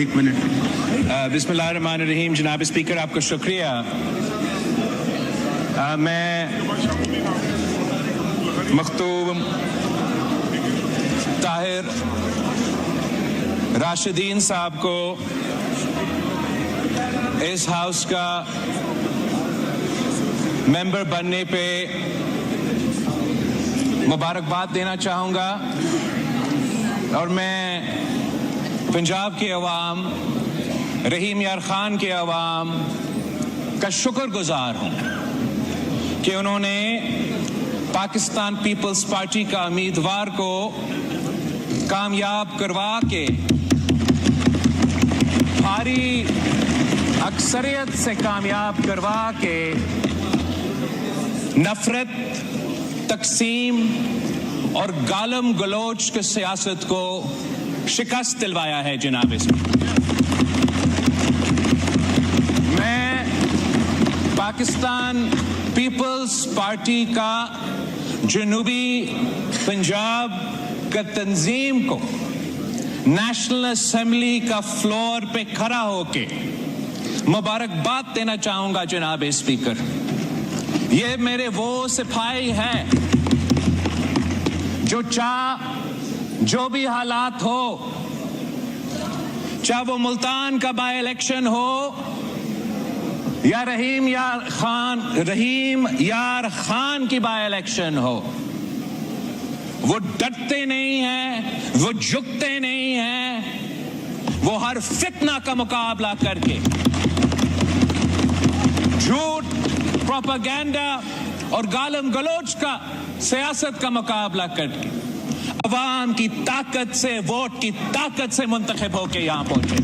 एक मिनट। बिस्मिल्लाहिर्रहमानिर्रहीम। जनाब स्पीकर, आपका शुक्रिया। मैं मखतूम ताहिर राशिदीन साहब को इस हाउस का मेंबर बनने पे मुबारकबाद देना चाहूँगा और मैं पंजाब के अवाम, रहीम यार खान के अवाम का शुक्रगुजार हूँ कि उन्होंने पाकिस्तान पीपल्स पार्टी का उम्मीदवार को कामयाब करवा के भारी अक्सरियत से कामयाब करवा के नफरत, तकसीम और गालम गलोच की सियासत को शिकस्त दिलवाया है। जनाब मैं पाकिस्तान पीपल्स पार्टी का जनूबी पंजाब का तंजीम को नेशनल असेंबली का फ्लोर पे खड़ा होके मुबारकबाद देना चाहूंगा। जनाब स्पीकर, ये मेरे वो सिपाही हैं जो भी हालात हो, चाहे वो मुल्तान का बाय इलेक्शन हो या रहीम यार खान की बाय इलेक्शन हो, वो डरते नहीं हैं, वो झुकते नहीं हैं। वो हर फितना का मुकाबला करके, झूठ, प्रोपेगेंडा और गालम गलोच का सियासत का मुकाबला करके अवाम की ताकत से, वोट की ताकत से मुंतखब होके यहां पहुंचे।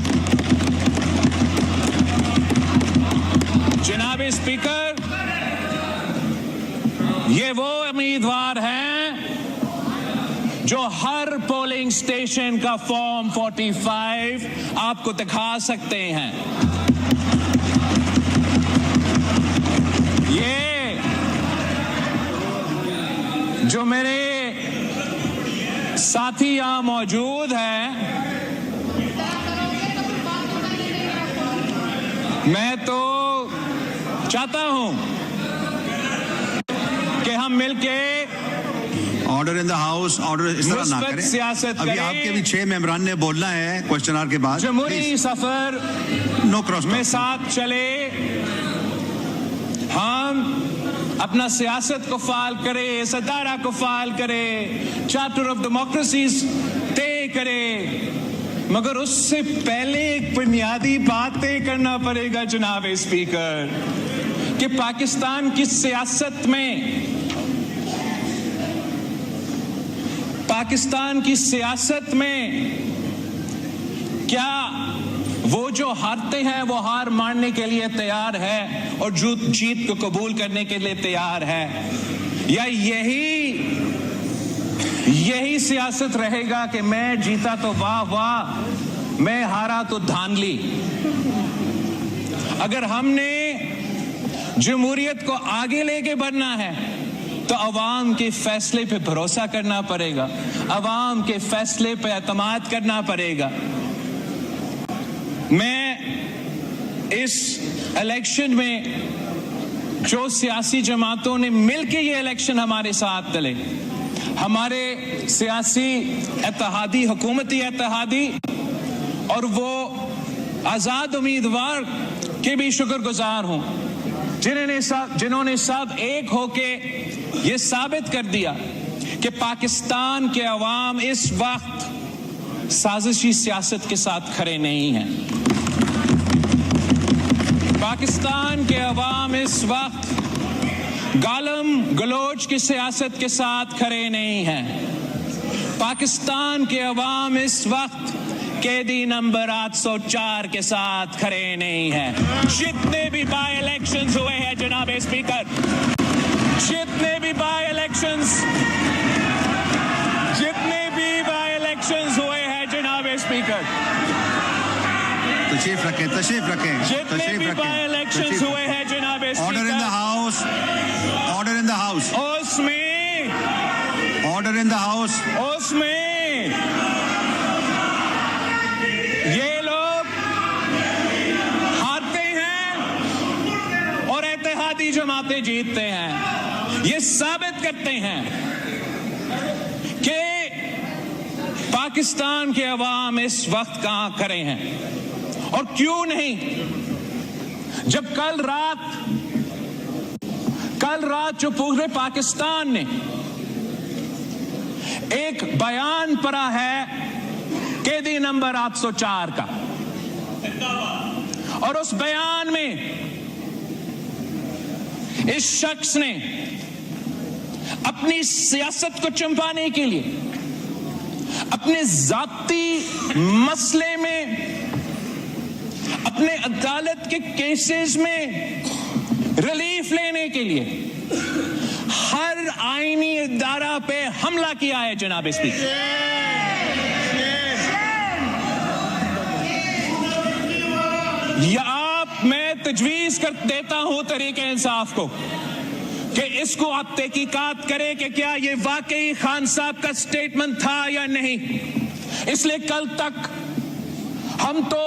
जनाब स्पीकर, ये वो उम्मीदवार हैं जो हर पोलिंग स्टेशन का फॉर्म 45 आपको दिखा सकते हैं। ये जो मेरे साथी यहां मौजूद हैं, मैं तो चाहता हूं कि हम मिलके order in the house, order इस तरह ना करें। सियासत अभी आपके भी 6 मेंबरान ने बोलना है क्वेश्चन आवर के बाद। जमहूरी सफर नो क्रॉस में साथ चले, हम अपना सियासत को फाल करे, सदारा को फाल करे, चार्टर ऑफ डेमोक्रेसीज तय करे, मगर उससे पहले एक बुनियादी बात तय करना पड़ेगा। जनाब स्पीकर, कि पाकिस्तान की सियासत में क्या वो जो हारते हैं वो हार मानने के लिए तैयार है और जीत को कबूल करने के लिए तैयार है, या यही सियासत रहेगा कि मैं जीता तो वाह वाह, मैं हारा तो धांधली। अगर हमने जमहूरियत को आगे लेके बढ़ना है तो अवाम के फैसले पे भरोसा करना पड़ेगा, अवाम के फैसले पे एतमाद करना पड़ेगा। मैं इस इलेक्शन में जो सियासी जमातों ने मिलकर ये इलेक्शन हमारे साथ चले, हमारे सियासी इत्तेहादी, हुकूमती इत्तेहादी और वो आजाद उम्मीदवार के भी शुक्रगुजार हूं जिन्होंने सब एक होके ये साबित कर दिया कि पाकिस्तान के अवाम इस वक्त साजिशी सियासत के साथ खड़े नहीं हैं। पाकिस्तान के अवाम इस वक्त गालम गलोच की सियासत के साथ खड़े नहीं हैं। पाकिस्तान के अवाम इस वक्त कैदी नंबर 804 के साथ खड़े नहीं हैं। जितने भी बाय इलेक्शंस हुए हैं जनाब स्पीकर, जितने भी बाय इलेक्शंस हुए हैं जनाब स्पीकर, तशरीफ रखें। जितने भी बाय इलेक्शंस हुए हैं जनाब speaker, order in the house, order in the house, order in the house, उसमें ये लोग बातें जीतते हैं, ये साबित करते हैं कि पाकिस्तान के अवाम इस वक्त कहां खड़े हैं और क्यों नहीं। जब कल रात जो पूरे पाकिस्तान ने एक बयान पढ़ा है कैदी नंबर 804 का, और उस बयान में इस शख्स ने अपनी सियासत को चंपाने के लिए, अपने जाती मसले में, अपने अदालत के केसेस में रिलीफ लेने के लिए हर आईनी इदारा पे हमला किया है जनाब स्पीकर। मैं तजवीज कर देता हूं तरीके इंसाफ को कि इसको आप तहकीकात करें कि क्या ये वाकई खान साहब का स्टेटमेंट था या नहीं। इसलिए कल तक हम तो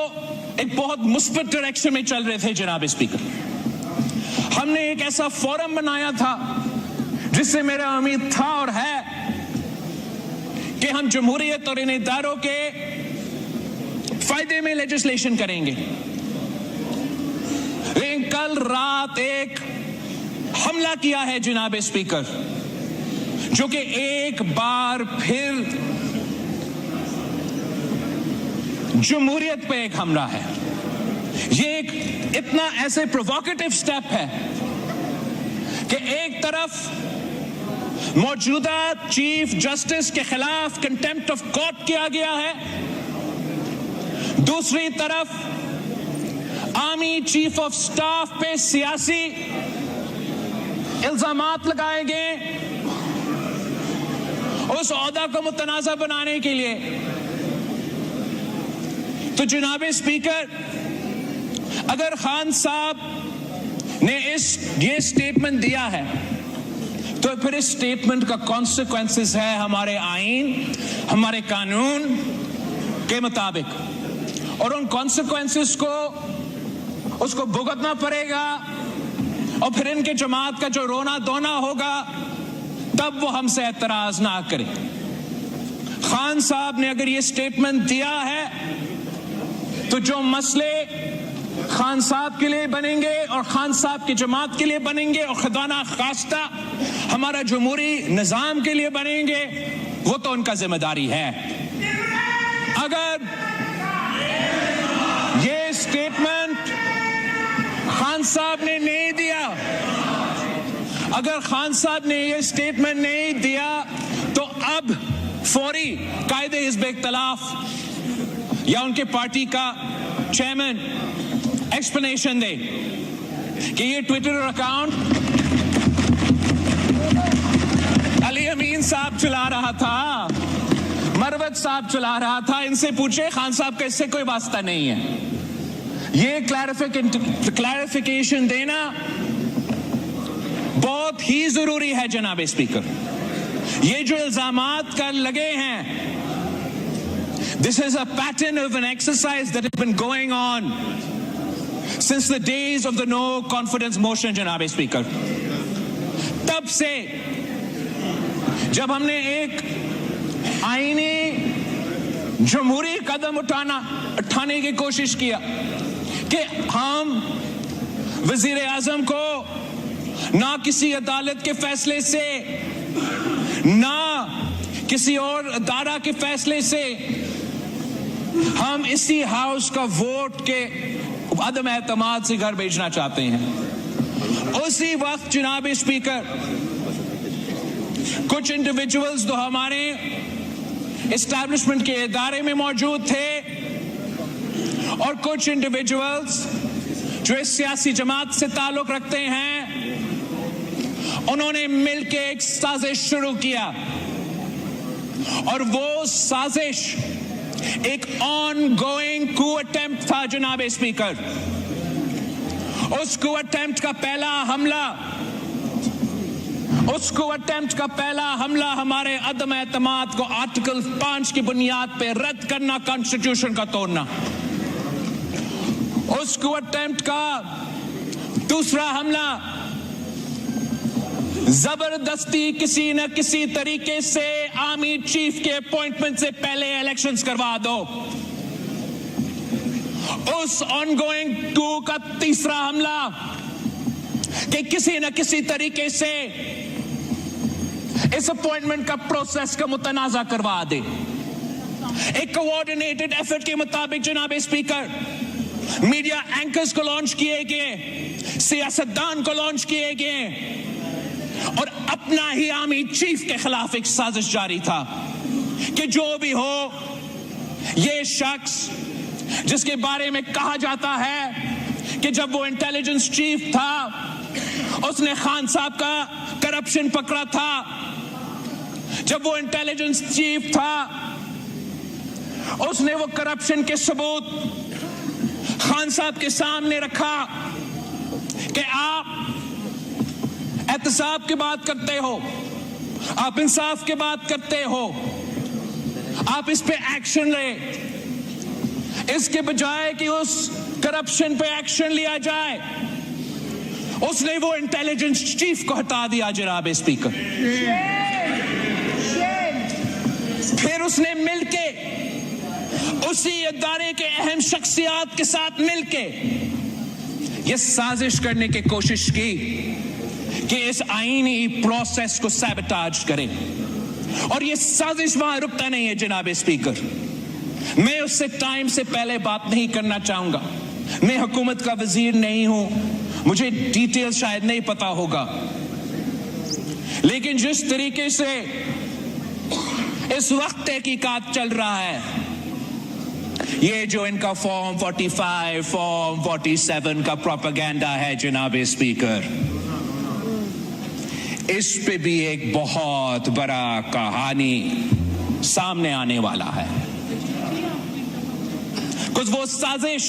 एक बहुत मुस्बित डायरेक्शन में चल रहे थे जनाब स्पीकर। हमने एक ऐसा फोरम बनाया था जिससे मेरा उम्मीद था और है कि हम जमहूरियत और इन इदारों के फायदे में लेजिस्लेशन करेंगे। लेकिन कल रात एक हमला किया है जनाब स्पीकर, जो कि एक बार फिर जमहूरियत पे एक हमला है। ये एक इतना ऐसे प्रोवोकेटिव स्टेप है कि एक तरफ मौजूदा चीफ जस्टिस के खिलाफ कंटेम्प्ट ऑफ कोर्ट किया गया है, दूसरी तरफ आर्मी चीफ ऑफ स्टाफ पे सियासी इल्जामात लगाए गए उस ओहदा को मुतनाज़ा बनाने के लिए। तो जनाब स्पीकर, अगर खान साहब ने ये स्टेटमेंट दिया है तो फिर इस स्टेटमेंट का कॉन्सिक्वेंसेस है हमारे आईन, हमारे कानून के मुताबिक, और उन कॉन्सिक्वेंसेस को उसको भुगतना पड़ेगा। और फिर इनके जमात का जो रोना धोना होगा तब वो हमसे एतराज ना करे। खान साहब ने अगर ये स्टेटमेंट दिया है तो जो मसले खान साहब के लिए बनेंगे और खान साहब की जमात के लिए बनेंगे और खुदा खास्ता हमारा जमहूरी निजाम के लिए बनेंगे, वो तो उनका जिम्मेदारी है। अगर ये स्टेटमेंट खान साहब ने नहीं दिया, अगर खान साहब ने ये स्टेटमेंट नहीं दिया तो अब फौरी कायदे हिज़्ब इख्तिलाफ या उनके पार्टी का चेयरमैन एक्सप्लेनेशन दे कि ये ट्विटर अकाउंट अली अमीन साहब चला रहा था, मरवत साहब चला रहा था, इनसे पूछे, खान साहब का इससे कोई वास्ता नहीं है। ये क्लैरिफिकेशन देना बहुत ही जरूरी है जनाब स्पीकर। ये जो इल्जामात कर लगे हैं, this is a pattern of an exercise that has been going on since the days of the no confidence motion जनाब स्पीकर। तब से जब हमने एक आईनी जमहूरी कदम उठाने की कोशिश किया कि हम वजीर आजम को ना किसी अदालत के फैसले से, ना किसी और अदारा के फैसले से, हम इसी हाउस का वोट के अदम एतमाद से घर भेजना चाहते हैं। उसी वक्त जनाब स्पीकर, कुछ इंडिविजुअल्स जो हमारे एस्टैब्लिशमेंट के इदारे में मौजूद थे और कुछ इंडिविजुअल्स जो इस सियासी जमात से ताल्लुक रखते हैं, उन्होंने मिलकर एक साजिश शुरू किया और वो साजिश एक ऑनगोइंग कू अटेम्प्ट था जनाब स्पीकर। उस कू अटेम्प्ट का पहला हमला हमारे अदम एतमाद को आर्टिकल 5 की बुनियाद पे रद्द करना, कॉन्स्टिट्यूशन का तोड़ना। उस कू अटेम्प्ट का दूसरा हमला जबरदस्ती किसी न किसी तरीके से आर्मी चीफ के अपॉइंटमेंट से पहले इलेक्शंस करवा दो। उस ऑनगोइंग टू का तीसरा हमला कि किसी न किसी तरीके से इस अपॉइंटमेंट का प्रोसेस का मुतनाजा करवा दे। एक कोऑर्डिनेटेड एफर्ट के मुताबिक जनाब स्पीकर, मीडिया एंकर्स को लॉन्च किए गए, सियासतदान को लॉन्च किए गए और अपना ही आर्मी चीफ के खिलाफ एक साजिश जारी था कि जो भी हो, ये शख्स जिसके बारे में कहा जाता है कि जब वो इंटेलिजेंस चीफ था उसने खान साहब का करप्शन पकड़ा था, जब वो इंटेलिजेंस चीफ था उसने वो करप्शन के सबूत खान साहब के सामने रखा कि आप एहतसाब की बात करते हो, आप इंसाफ की बात करते हो, आप इस पे एक्शन ले। इसके बजाय कि उस करप्शन पे एक्शन लिया जाए, उसने वो इंटेलिजेंस चीफ को हटा दिया जनाब स्पीकर। फिर उसने मिलके उसी इदारे के अहम शख्सियात के साथ मिलके ये साजिश करने की कोशिश की कि इस आईनी प्रोसेस को सैबोटाज करे। और ये साजिश वहां रुकता नहीं है जनाब स्पीकर। मैं उससे टाइम से पहले बात नहीं करना चाहूंगा। मैं हुकूमत का वजीर नहीं हूं, मुझे डिटेल शायद नहीं पता होगा, लेकिन जिस तरीके से इस वक्त तहकीकात चल रहा है, ये जो इनका फॉर्म 45, फॉर्म 47 का प्रोपेगेंडा है जनाब स्पीकर, इस पे भी एक बहुत बड़ा कहानी सामने आने वाला है। कुछ वो साजिश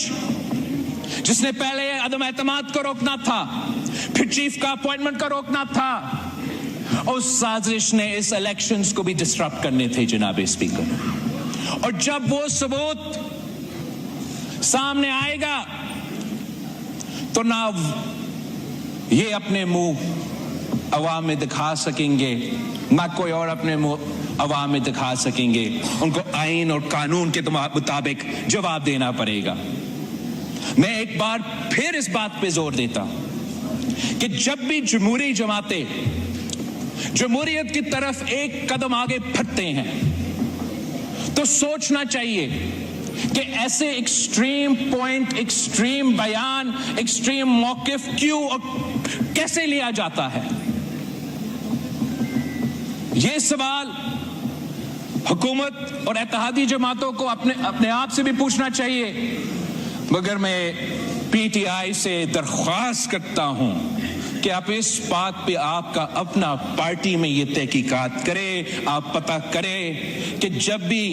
जिसने पहले अदम एतमाद को रोकना था, फिर चीफ का अपॉइंटमेंट को रोकना था, उस साजिश ने इस इलेक्शंस को भी डिस्टर्ब करने थे जनाब स्पीकर। और जब वो सबूत सामने आएगा तो ना ये अपने मुंह अवाम में दिखा सकेंगे, ना कोई और अपने मुंह अवाम में दिखा सकेंगे। उनको आईन और कानून के मुताबिक जवाब देना पड़ेगा। मैं एक बार फिर इस बात पे जोर देता कि जब भी जमहूरी जमातें जमहूरियत की तरफ एक कदम आगे बढ़ते हैं तो सोचना चाहिए कि ऐसे एक्सट्रीम पॉइंट, एक्सट्रीम बयान, एक्सट्रीम मौकिफ क्यों और कैसे लिया जाता है। यह सवाल हुकूमत और इत्तेहादी जमातों को अपने आप से भी पूछना चाहिए। मगर मैं पीटीआई से दरख्वास्त करता हूं कि आप इस बात पे आपका अपना पार्टी में ये तहकीकात करें, आप पता करें कि जब भी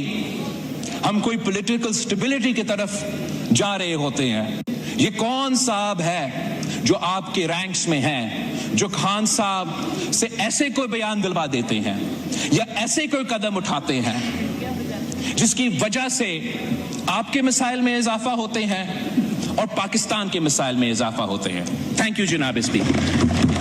हम कोई पॉलिटिकल स्टेबिलिटी की तरफ जा रहे होते हैं, ये कौन साहब है जो आपके रैंक्स में है, जो खान साहब से ऐसे कोई बयान दिलवा देते हैं या ऐसे कोई कदम उठाते हैं जिसकी वजह से आपके मिसाइल में इजाफा होते हैं और पाकिस्तान के मिसाइल में इजाफा होते हैं। थैंक यू जनाब स्पीकर।